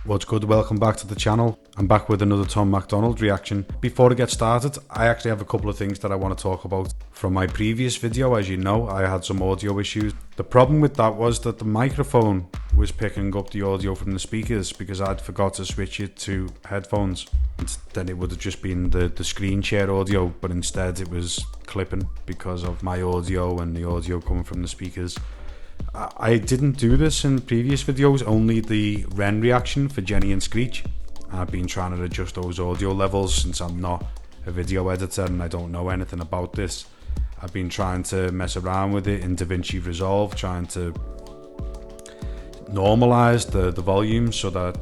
What's good? Welcome back to the channel. I'm back with another Tom MacDonald reaction. Before I get started, I actually have a couple of things that I want to talk about. From my previous video, as you know, I had some audio issues. The problem with that was that the microphone was picking up the audio from the speakers because I'd forgot to switch it to headphones. And then it would have just been the screen share audio, but instead it was clipping because of my audio and the audio coming from the speakers. I didn't do this in previous videos, only the Ren reaction for Jenny and Screech. I've been trying to adjust those audio levels since I'm not a video editor and I don't know anything about this. I've been trying to mess around with it in DaVinci Resolve, trying to normalize the volume so that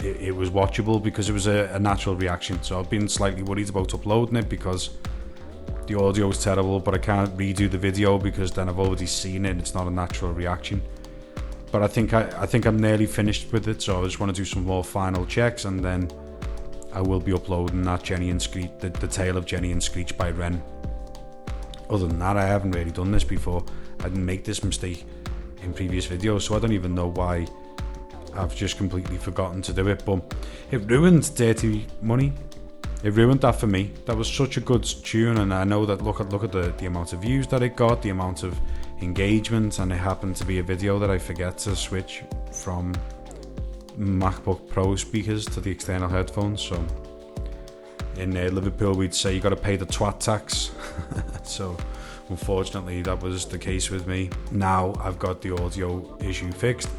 it was watchable, because it was a natural reaction. So I've been slightly worried about uploading it because the audio is terrible, but I can't redo the video because then I've already seen it and it's not a natural reaction. But I think I'm nearly finished with it, so I just want to do some more final checks and then I will be uploading that Jenny and Screech, the Tale of Jenny and Screech by Ren. Other than that, I haven't really done this before. I didn't make this mistake in previous videos, so I don't even know why I've just completely forgotten to do it. But it ruined Dirty Money. It ruined that for me. That was such a good tune, and I know that look at the amount of views that it got, the amount of engagement, and it happened to be a video that I forget to switch from MacBook Pro speakers to the external headphones. So in Liverpool we'd say you got to pay the twat tax. So unfortunately that was the case with me. Now I've got the audio issue fixed.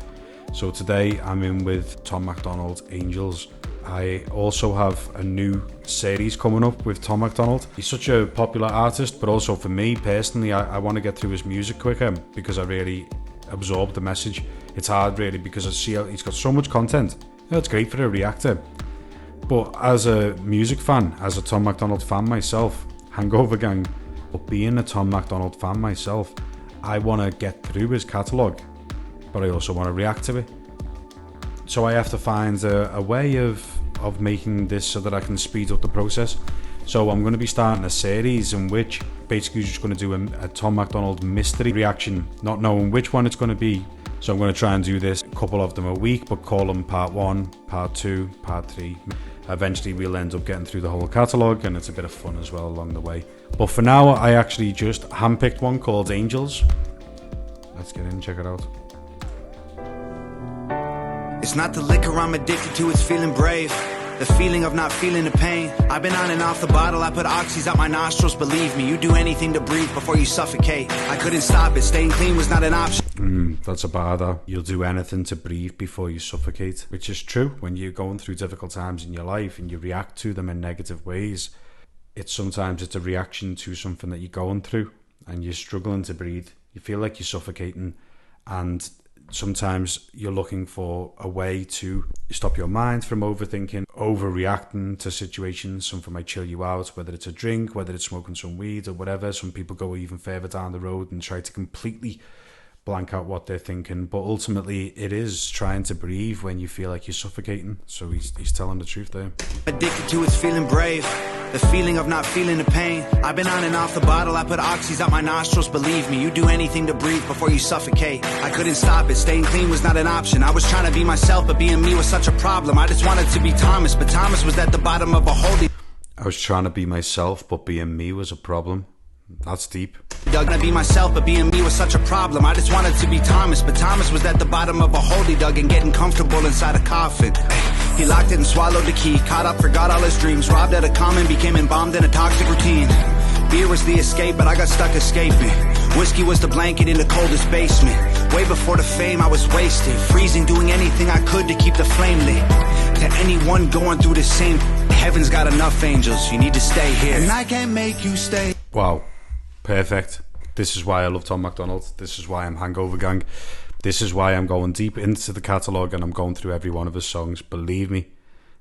So today I'm in with Tom MacDonald Angels. I also have a new series coming up with Tom MacDonald. He's such a popular artist, but also for me personally, I want to get through his music quicker because I really absorb the message. It's hard really because I see he's got so much content. It's great for a reactor. But as a music fan, as a Tom MacDonald fan myself, Hangover Gang, but being a Tom MacDonald fan myself, I want to get through his catalogue, but I also want to react to it. So I have to find a way of making this so that I can speed up the process. So I'm going to be starting a series in which basically just going to do a Tom MacDonald mystery reaction, not knowing which one it's going to be. So I'm going to try and do this, a couple of them a week, but call them part 1, part 2, part 3. Eventually we'll end up getting through the whole catalogue, and it's a bit of fun as well along the way. But for now, I actually just handpicked one called Angels. Let's get in and check it out. It's not the liquor I'm addicted to, it's feeling brave. The feeling of not feeling the pain. I've been on and off the bottle, I put oxys out my nostrils. Believe me, you do anything to breathe before you suffocate. I couldn't stop it, staying clean was not an option. That's a bar though. You'll do anything to breathe before you suffocate. Which is true when you're going through difficult times in your life and you react to them in negative ways. Sometimes it's a reaction to something that you're going through and you're struggling to breathe. You feel like you're suffocating, and sometimes you're looking for a way to stop your mind from overthinking, overreacting to situations. Something might chill you out, whether it's a drink, whether it's smoking some weed or whatever. Some people go even further down the road and try to completely blank out what they're thinking, but ultimately it is trying to breathe when you feel like you're suffocating. So he's telling the truth there. Addicted to it's feeling brave. The feeling of not feeling the pain. I've been on and off the bottle, I put oxys out my nostrils. Believe me, you do anything to breathe before you suffocate. I couldn't stop it, staying clean was not an option. I was trying to be myself, but being me was such a problem. I just wanted to be Thomas, but Thomas was at the bottom of a hole. I was trying to be myself, but being me was a problem. That's deep. Dug to be myself, but being me was such a problem. I just wanted to be Thomas, but Thomas was at the bottom of a hole he dug and getting comfortable inside a coffin. He locked it and swallowed the key, caught up, forgot all his dreams, robbed at a common, became embalmed in a toxic routine. Beer was the escape, but I got stuck escaping. Whiskey was the blanket in the coldest basement. Way before the fame, I was wasted, freezing, doing anything I could to keep the flame lit. To anyone going through the same, heaven's got enough angels, you need to stay here. And I can't make you stay. Wow. Perfect. This is why I love Tom MacDonald. This is why I'm Hangover Gang. This is why I'm going deep into the catalogue and I'm going through every one of his songs. Believe me,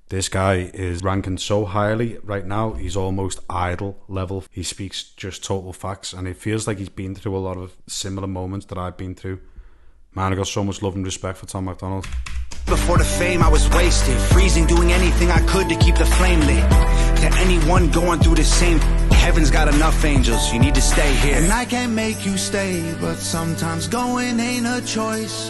this guy is ranking so highly right now. He's almost idol level. He speaks just total facts, and it feels like he's been through a lot of similar moments that I've been through. Man, I got so much love and respect for Tom MacDonald. Before the fame, I was wasted, freezing, doing anything I could to keep the flame lit. To anyone going through the same, heaven's got enough angels, you need to stay here. And I can't make you stay, but sometimes going ain't a choice.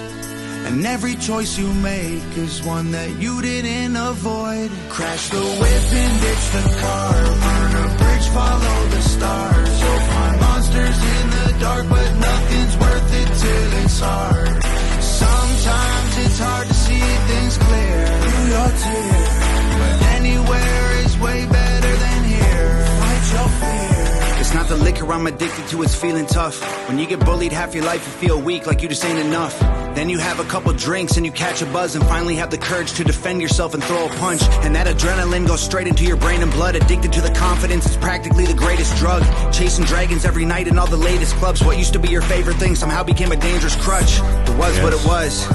And every choice you make is one that you didn't avoid. Crash the whip and ditch the car, burn a bridge, follow the stars. You'll find monsters in the dark, but nothing's worth it till it's hard. Sometimes it's hard to see things clear through your tears, but anywhere is way better than here. Fight your fear. It's not the liquor I'm addicted to, it's feeling tough. When you get bullied half your life, you feel weak, like you just ain't enough. Then you have a couple drinks and you catch a buzz and finally have the courage to defend yourself and throw a punch. And that adrenaline goes straight into your brain and blood. Addicted to the confidence, it's practically the greatest drug. Chasing dragons every night in all the latest clubs. What used to be your favorite thing somehow became a dangerous crutch. It was what it was.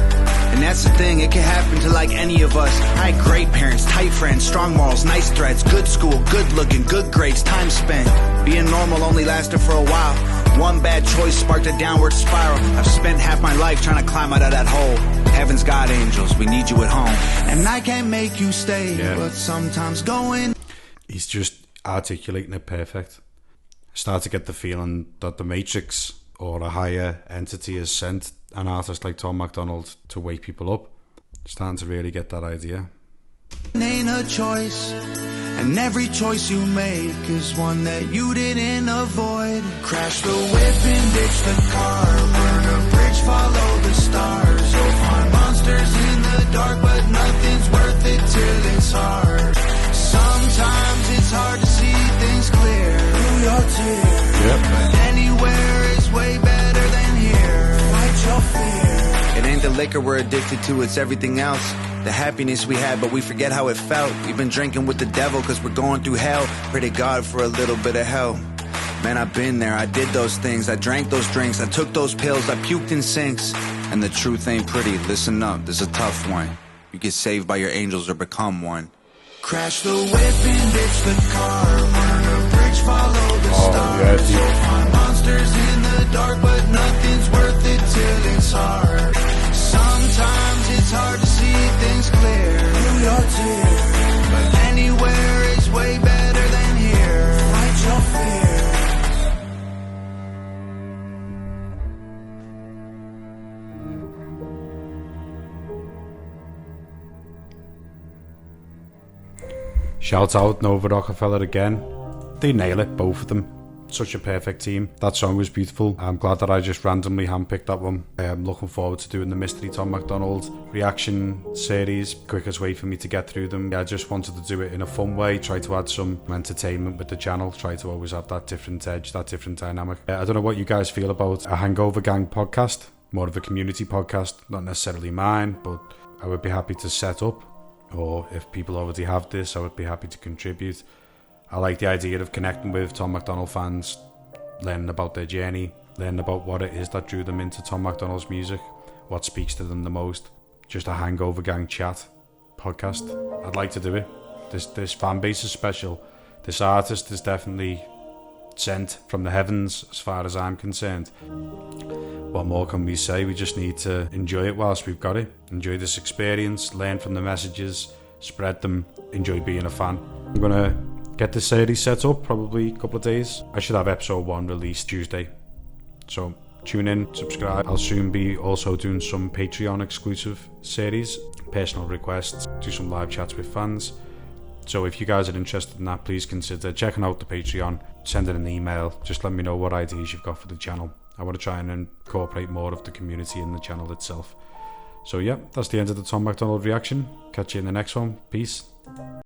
And that's the thing, it can happen to like any of us. I had great parents, tight friends, strong morals, nice threads, good school, good looking, good grades, time spent. Being normal only lasted for a while. One bad choice sparked a downward spiral. I've spent half my life trying to climb out of that hole. Heaven's got angels, we need you at home. And I can't make you stay, but sometimes going... He's just articulating it perfect. I start to get the feeling that the Matrix or a higher entity has sent an artist like Tom MacDonald to wake people up. Starting to really get that idea. Ain't a choice, and every choice you make is one that you didn't avoid. Crash the whip and ditch the car, burn a bridge, follow the stars. You'll find monsters in the dark, but nothing's worth it till it's hard. Sometimes it's hard to see things clear through your tears, but anywhere is way better than here. Fight your fear. It ain't the liquor we're addicted to, it's everything else. The happiness we had, but we forget how it felt. We've been drinking with the devil cause we're going through hell. Pray to God for a little bit of help. Man, I've been there, I did those things, I drank those drinks, I took those pills, I puked in sinks. And the truth ain't pretty, listen up, this is a tough one. You get saved by your angels or become one. Crash the whip and ditch the car, burn a bridge, follow the stars. You'll find monsters in the dark, but nothing's worth it till it's hard. Sometimes it's hard to see things clear through your tears, but anywhere is way better than here. Fight your fear. Shout out Nova Rockefeller again. They nail it, both of them. Such a perfect team. That song was beautiful. I'm glad that I just randomly handpicked that one. I'm looking forward to doing the Mystery Tom MacDonald reaction series. Quickest way for me to get through them. I just wanted to do it in a fun way, try to add some entertainment with the channel, try to always have that different edge, that different dynamic. I don't know what you guys feel about a Hangover Gang podcast, more of a community podcast, not necessarily mine, but I would be happy to set up, or if people already have this, I would be happy to contribute. I like the idea of connecting with Tom MacDonald fans, learning about their journey, learning about what it is that drew them into Tom MacDonald's music, what speaks to them the most. Just a Hangover Gang chat podcast. I'd like to do it. This fan base is special. This artist is definitely sent from the heavens as far as I'm concerned. What more can we say? We just need to enjoy it whilst we've got it. Enjoy this experience, learn from the messages, spread them, enjoy being a fan. I'm going to get this series set up, probably a couple of days. I should have episode 1 released Tuesday. So tune in, subscribe. I'll soon be also doing some Patreon exclusive series, personal requests, do some live chats with fans. So if you guys are interested in that, please consider checking out the Patreon, sending an email, just let me know what ideas you've got for the channel. I want to try and incorporate more of the community in the channel itself. So yeah, that's the end of the Tom MacDonald reaction. Catch you in the next one. Peace.